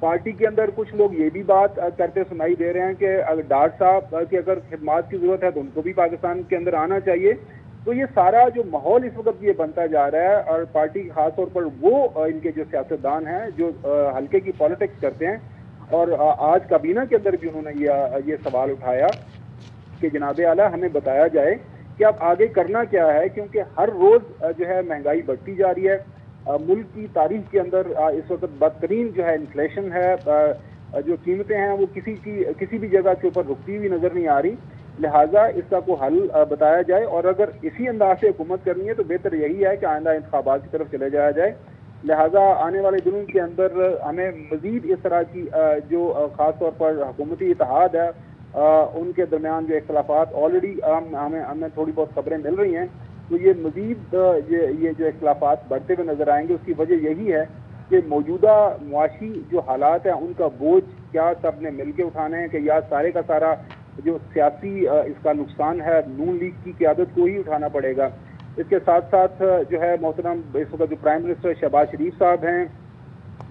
Party کے اندر کچھ لوگ یہ بھی بات کرتے سنائی دے رہے ہیں کہ ڈار صاحب کی اگر خدمات کی ضرورت ہے تو ان کو بھی پاکستان کے اندر آنا چاہیے. تو یہ سارا جو ماحول اس وقت یہ بنتا جا رہا ہے، اور پارٹی خاص طور پر وہ ان کے جو سیاستدان ہیں جو حلقے کی پالیٹکس کرتے ہیں، اور آج کابینہ کے اندر بھی انہوں نے یہ سوال اٹھایا کہ جناب اعلیٰ ہمیں بتایا جائے کہ اب آگے کرنا کیا ہے، کیونکہ ہر روز جو ہے مہنگائی بڑھتی جا رہی ہے. ملک کی تاریخ کے اندر اس وقت بدترین جو ہے انفلیشن ہے، جو قیمتیں ہیں وہ کسی بھی جگہ کے اوپر رکتی ہوئی نظر نہیں آ رہی. لہٰذا اس کا کوئی حل بتایا جائے، اور اگر اسی انداز سے حکومت کرنی ہے تو بہتر یہی ہے کہ آئندہ انتخابات کی طرف چلے جایا جائے. لہٰذا آنے والے دنوں کے اندر ہمیں مزید اس طرح کی جو خاص طور پر حکومتی اتحاد ہے ان کے درمیان جو اختلافات آلریڈی ہمیں تھوڑی بہت خبریں مل رہی ہیں، تو یہ مزید یہ جو اختلافات بڑھتے ہوئے نظر آئیں گے. اس کی وجہ یہی ہے کہ موجودہ معاشی جو حالات ہیں ان کا بوجھ کیا سب نے مل کے اٹھانے ہیں، کہ یا سارے کا سارا جو سیاسی اس کا نقصان ہے نون لیگ کی قیادت کو ہی اٹھانا پڑے گا. اس کے ساتھ ساتھ جو ہے محترم اس وقت جو پرائم منسٹر شہباز شریف صاحب ہیں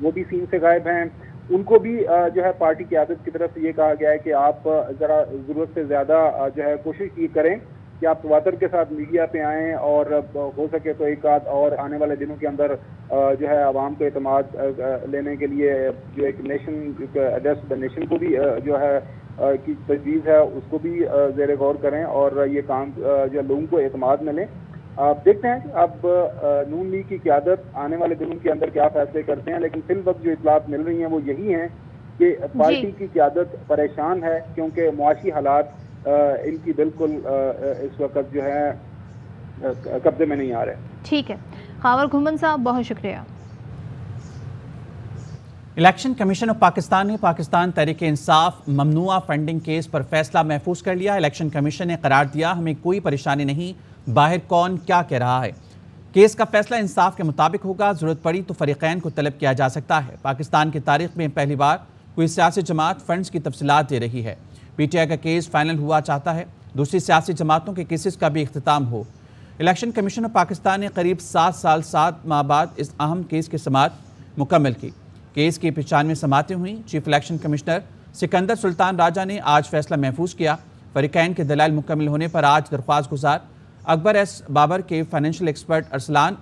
وہ بھی سین سے غائب ہیں. ان کو بھی جو ہے پارٹی قیادت کی طرف سے یہ کہا گیا ہے کہ آپ ذرا ضرورت سے زیادہ جو ہے کوشش کی کریں کہ آپ تواتر کے ساتھ میڈیا پہ آئیں، اور ہو سکے تو ایک آدھ اور آنے والے دنوں کے اندر جو ہے عوام کو اعتماد لینے کے لیے جو ایک نیشن ایڈریس دا نیشن کو بھی جو ہے کی تجویز ہے اس کو بھی زیر غور کریں، اور یہ کام جو لوگوں کو اعتماد ملے. آپ دیکھتے ہیں کہ اب نون لیگ کی قیادت آنے والے دنوں کے اندر کیا فیصلے کرتے ہیں، لیکن فی الوقت جو اطلاعات مل رہی ہیں وہ یہی ہیں کہ پارٹی کی قیادت پریشان ہے، کیونکہ معاشی حالات ان کی بالکل اس وقت جو ہے قبضے میں نہیں آ رہے. ٹھیک ہے خاور گھمن صاحب، بہت شکریہ. الیکشن کمیشن آف پاکستان نے پاکستان تحریک انصاف ممنوعہ فنڈنگ کیس پر فیصلہ محفوظ کر لیا. الیکشن کمیشن نے قرار دیا ہمیں کوئی پریشانی نہیں، باہر کون کیا کہہ رہا ہے. کیس کا فیصلہ انصاف کے مطابق ہوگا، ضرورت پڑی تو فریقین کو طلب کیا جا سکتا ہے. پاکستان کی تاریخ میں پہلی بار کوئی سیاسی جماعت فنڈز کی تفصیلات دے رہی ہے. پی ٹی آئی کا کیس فائنل ہوا چاہتا ہے، دوسری سیاسی جماعتوں کے کیسز کا بھی اختتام ہو. الیکشن کمیشن آف پاکستان نے قریب 7 سال 7 ماہ بعد اس اہم کیس کی سماعت مکمل کی. کیس کی 95 سماعتیں ہوئیں. چیف الیکشن کمشنر سکندر سلطان راجہ نے آج فیصلہ محفوظ کیا. فریقین کے دلائل مکمل ہونے پر آج درخواست گزار اکبر ایس بابر کے فائنینشیل ایکسپرٹ ارسلان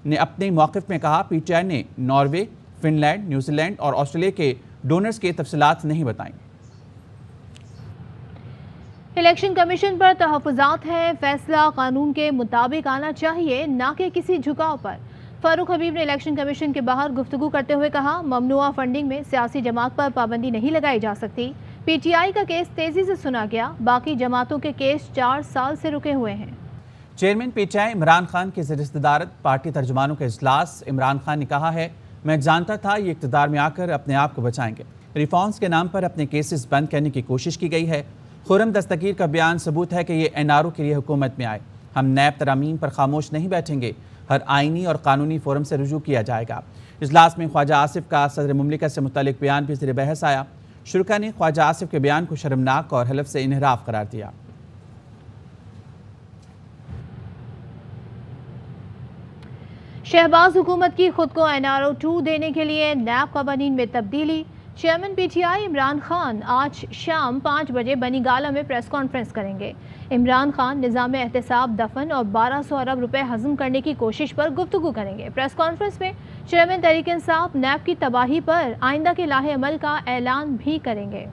نے اپنے موقف میں کہا پی ٹی آئی نے Norway, Finland, New Zealand اور آسٹریلیا کے ڈونرز کی تفصیلات نہیں بتائیں. الیکشن کمیشن پر تحفظات ہیں، فیصلہ قانون کے مطابق آنا چاہیے نہ کہ کسی جھکاؤ پر. فاروق حبیب نے الیکشن کمیشن کے باہر گفتگو کرتے ہوئے کہا ممنوعہ فنڈنگ میں سیاسی جماعت پر پابندی نہیں لگائی جا سکتی. پی ٹی آئی کا کیس تیزی سے سنا گیا، باقی جماعتوں کے کیس 4 سال سے رکے ہوئے ہیں. چیئرمین پی ٹی آئی عمران خان کی زیر صدارت پارٹی ترجمانوں کا اجلاس. عمران خان نے کہا ہے میں جانتا تھا یہ اقتدار میں آ کر اپنے آپ کو بچائیں گے. ریفارمز کے نام پر اپنے کیسز بند کرنے کی کوشش کی گئی ہے. خرم دستگیر کا بیان ثبوت ہے کہ یہ این آر او کے لیے حکومت میں آئے. ہم نیب ترامیم پر خاموش نہیں بیٹھیں گے، ہر آئینی اور قانونی فورم سے رجوع کیا جائے گا. اجلاس میں خواجہ آصف کا صدر مملکت سے متعلق بیان بھی زیر بحث آیا. شرکا نے خواجہ آصف کے بیان کو شرمناک اور حلف سے انحراف قرار دیا. شہباز حکومت کی خود کو این آر او 2 دینے کے لیے نیب قوانین میں تبدیلی. چیئرمین پی ٹی آئی عمران خان آج شام 5 بجے بنی گالہ میں پریس کانفرنس کریں گے. عمران خان نظام احتساب دفن اور 1200 ارب روپے ہضم کرنے کی کوشش پر گفتگو کریں گے. پریس کانفرنس میں چیئرمین تحریک انصاف نیب کی تباہی پر آئندہ کے لاہ عمل کا اعلان بھی کریں گے.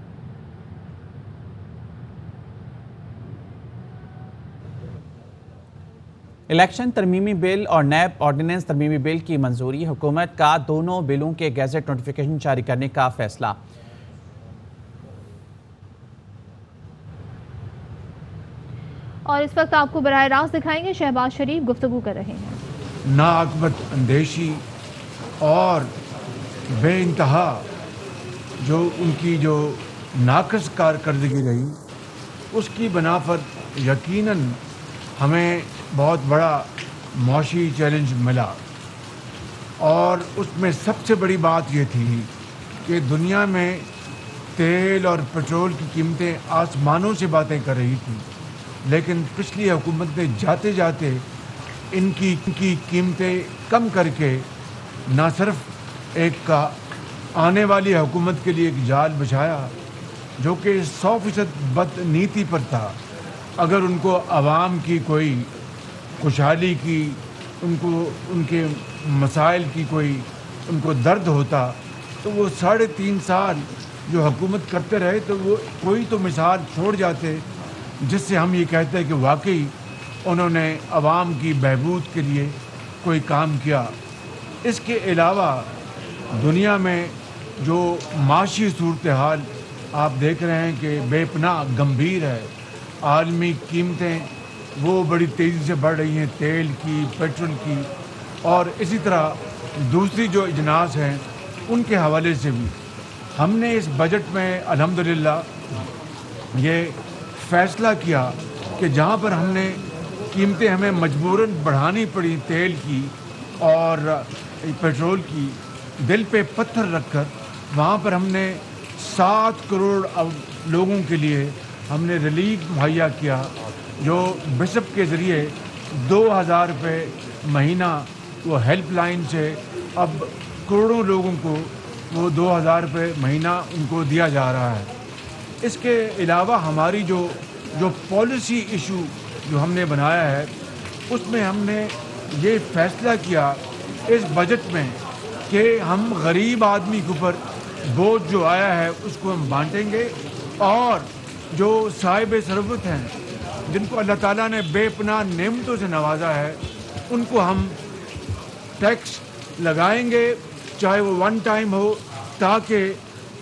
الیکشن ترمیمی بل اور نیب آرڈیننس ترمیمی بل کی منظوری. حکومت کا دونوں بلوں کے گیزٹ نوٹیفیکیشن جاری کرنے کا فیصلہ. اور اس وقت آپ کو براہ راست دکھائیں گے شہباز شریف گفتگو کر رہے ہیں. ناعاقبت اندیشی اور بے انتہا جو ان کی جو ناقص کارکردگی رہی اس کی بنا پر یقیناً ہمیں بہت بڑا معاشی چیلنج ملا. اور اس میں سب سے بڑی بات یہ تھی کہ دنیا میں تیل اور پٹرول کی قیمتیں آسمانوں سے باتیں کر رہی تھیں، لیکن پچھلی حکومت نے جاتے جاتے ان کی قیمتیں کم کر کے نہ صرف ایک کا آنے والی حکومت کے لیے ایک جال بچھایا جو کہ 100% بد نیتی پر تھا۔ اگر ان کو عوام کی کوئی خوشحالی کی، ان کو ان کے مسائل کی کوئی ان کو درد ہوتا تو وہ 3.5 سال جو حکومت کرتے رہے تو وہ کوئی تو مثال چھوڑ جاتے جس سے ہم یہ کہتے ہیں کہ واقعی انہوں نے عوام کی بہبود کے لیے کوئی کام کیا۔ اس کے علاوہ دنیا میں جو معاشی صورتحال آپ دیکھ رہے ہیں کہ بے پناہ گمبھیر ہے، عالمی قیمتیں وہ بڑی تیزی سے بڑھ رہی ہیں، تیل کی، پیٹرول کی، اور اسی طرح دوسری جو اجناس ہیں ان کے حوالے سے بھی ہم نے اس بجٹ میں الحمدللہ یہ فیصلہ کیا کہ جہاں پر ہم نے قیمتیں ہمیں مجبوراً بڑھانی پڑی تیل کی اور پیٹرول کی، دل پہ پتھر رکھ کر وہاں پر ہم نے 7 کروڑ لوگوں کے لیے ہم نے ریلیف مہیا کیا، جو بشپ کے ذریعے 2000 روپے مہینہ وہ ہیلپ لائن سے اب کروڑوں لوگوں کو وہ 2000 روپے مہینہ ان کو دیا جا رہا ہے۔ اس کے علاوہ ہماری جو پالیسی ایشو جو ہم نے بنایا ہے اس میں ہم نے یہ فیصلہ کیا اس بجٹ میں کہ ہم غریب آدمی کے اوپر بوجھ جو آیا ہے اس کو ہم بانٹیں گے، اور جو صاحب ثروت ہیں جن کو اللہ تعالیٰ نے بے پناہ نعمتوں سے نوازا ہے ان کو ہم ٹیکس لگائیں گے، چاہے وہ ون ٹائم ہو، تاکہ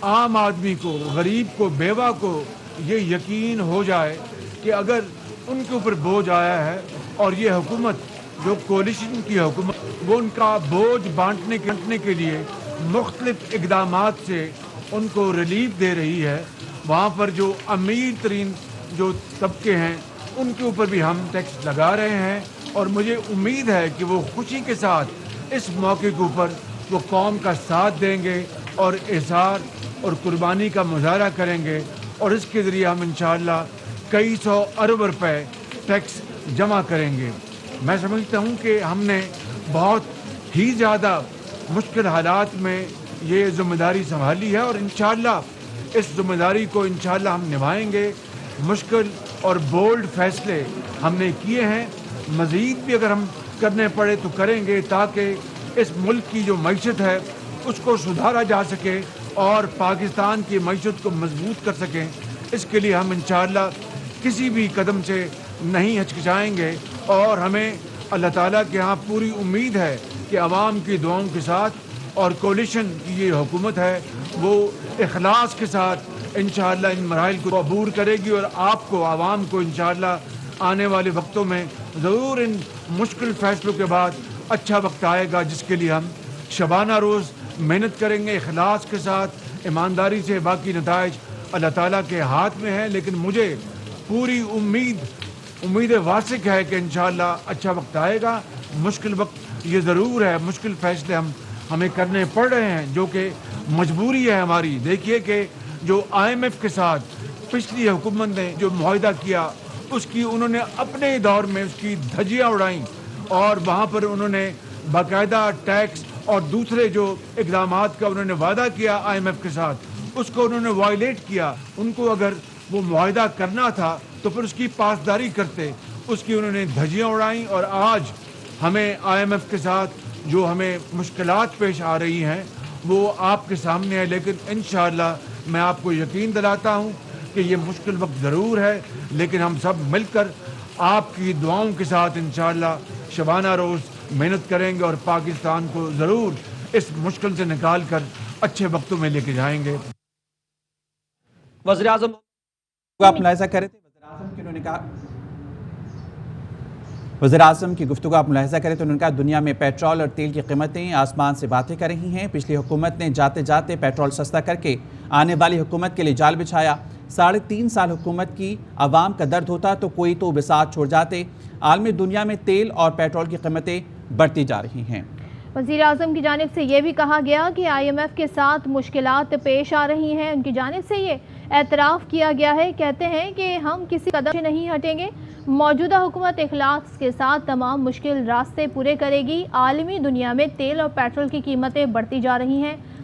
عام آدمی کو، غریب کو، بیوہ کو یہ یقین ہو جائے کہ اگر ان کے اوپر بوجھ آیا ہے اور یہ حکومت جو کولیشن کی حکومت وہ ان کا بوجھ بانٹنے کے لیے مختلف اقدامات سے ان کو ریلیف دے رہی ہے، وہاں پر جو امیر ترین جو طبقے ہیں ان کے اوپر بھی ہم ٹیکس لگا رہے ہیں، اور مجھے امید ہے کہ وہ خوشی کے ساتھ اس موقع کے اوپر وہ قوم کا ساتھ دیں گے اور احسان اور قربانی کا مظاہرہ کریں گے، اور اس کے ذریعے ہم انشاءاللہ کئی 100 ارب روپے ٹیکس جمع کریں گے۔ میں سمجھتا ہوں کہ ہم نے بہت ہی زیادہ مشکل حالات میں یہ ذمہ داری سنبھالی ہے، اور انشاءاللہ اس ذمہ داری کو انشاءاللہ ہم نبھائیں گے۔ مشکل اور بولڈ فیصلے ہم نے کیے ہیں، مزید بھی اگر ہم کرنے پڑے تو کریں گے تاکہ اس ملک کی جو معیشت ہے اس کو سدھارا جا سکے اور پاکستان کی معیشت کو مضبوط کر سکیں۔ اس کے لیے ہم انشاءاللہ کسی بھی قدم سے نہیں ہچکچائیں گے، اور ہمیں اللہ تعالیٰ کے ہاں پوری امید ہے کہ عوام کی دعاؤں کے ساتھ اور کولیشن کی یہ حکومت ہے وہ اخلاص کے ساتھ انشاءاللہ ان مراحل کو عبور کرے گی، اور آپ کو، عوام کو انشاءاللہ آنے والے وقتوں میں ضرور ان مشکل فیصلوں کے بعد اچھا وقت آئے گا جس کے لیے ہم شبانہ روز محنت کریں گے اخلاص کے ساتھ، ایمانداری سے۔ باقی نتائج اللہ تعالیٰ کے ہاتھ میں ہے، لیکن مجھے پوری امید واثق ہے کہ انشاءاللہ اچھا وقت آئے گا۔ مشکل وقت یہ ضرور ہے، مشکل فیصلے ہمیں کرنے پڑ رہے ہیں جو کہ مجبوری ہے ہماری۔ دیکھیے کہ جو IMF کے ساتھ پچھلی حکومت نے جو معاہدہ کیا اس کی انہوں نے اپنے دور میں اس کی دھجیاں اڑائیں، اور وہاں پر انہوں نے باقاعدہ ٹیکس اور دوسرے جو اقدامات کا انہوں نے وعدہ کیا IMF کے ساتھ اس کو انہوں نے وائلیٹ کیا۔ ان کو اگر وہ معاہدہ کرنا تھا تو پھر اس کی پاسداری کرتے، اس کی انہوں نے دھجیاں اڑائیں، اور آج ہمیں IMF کے ساتھ جو ہمیں مشکلات پیش آ رہی ہیں وہ آپ کے سامنے ہے، لیکن انشاءاللہ میں آپ کو یقین دلاتا ہوں کہ یہ مشکل وقت ضرور ہے، لیکن ہم سب مل کر آپ کی دعاؤں کے ساتھ انشاءاللہ شبانہ روز محنت کریں گے اور پاکستان کو ضرور اس مشکل سے نکال کر اچھے وقتوں میں لے کے جائیں گے۔ وزیر اعظم آپ ملاحظہ کرے تھے، وزیر اعظم کی گفتگو آپ ملاحظہ کریں تو انہوں نے کہا دنیا میں پیٹرول اور تیل کی قیمتیں آسمان سے باتیں کر رہی ہیں۔ پچھلی حکومت نے جاتے جاتے پیٹرول سستا کر کے آنے والی حکومت کے لیے جال بچھایا۔ 3.5 سال حکومت کی، عوام کا درد ہوتا تو کوئی تو بساط چھوڑ جاتے۔ عالمی دنیا میں تیل اور پیٹرول کی قیمتیں بڑھتی جا رہی ہیں۔ وزیر اعظم کی جانب سے یہ بھی کہا گیا کہ IMF کے ساتھ مشکلات پیش آ رہی ہیں۔ ان کی جانب سے یہ اعتراف کیا گیا ہے، کہتے ہیں کہ ہم کسی قدم سے نہیں ہٹیں گے، موجودہ حکومت اخلاص کے ساتھ تمام مشکل راستے پورے کرے گی۔ عالمی دنیا میں تیل اور پیٹرول کی قیمتیں بڑھتی جا رہی ہیں،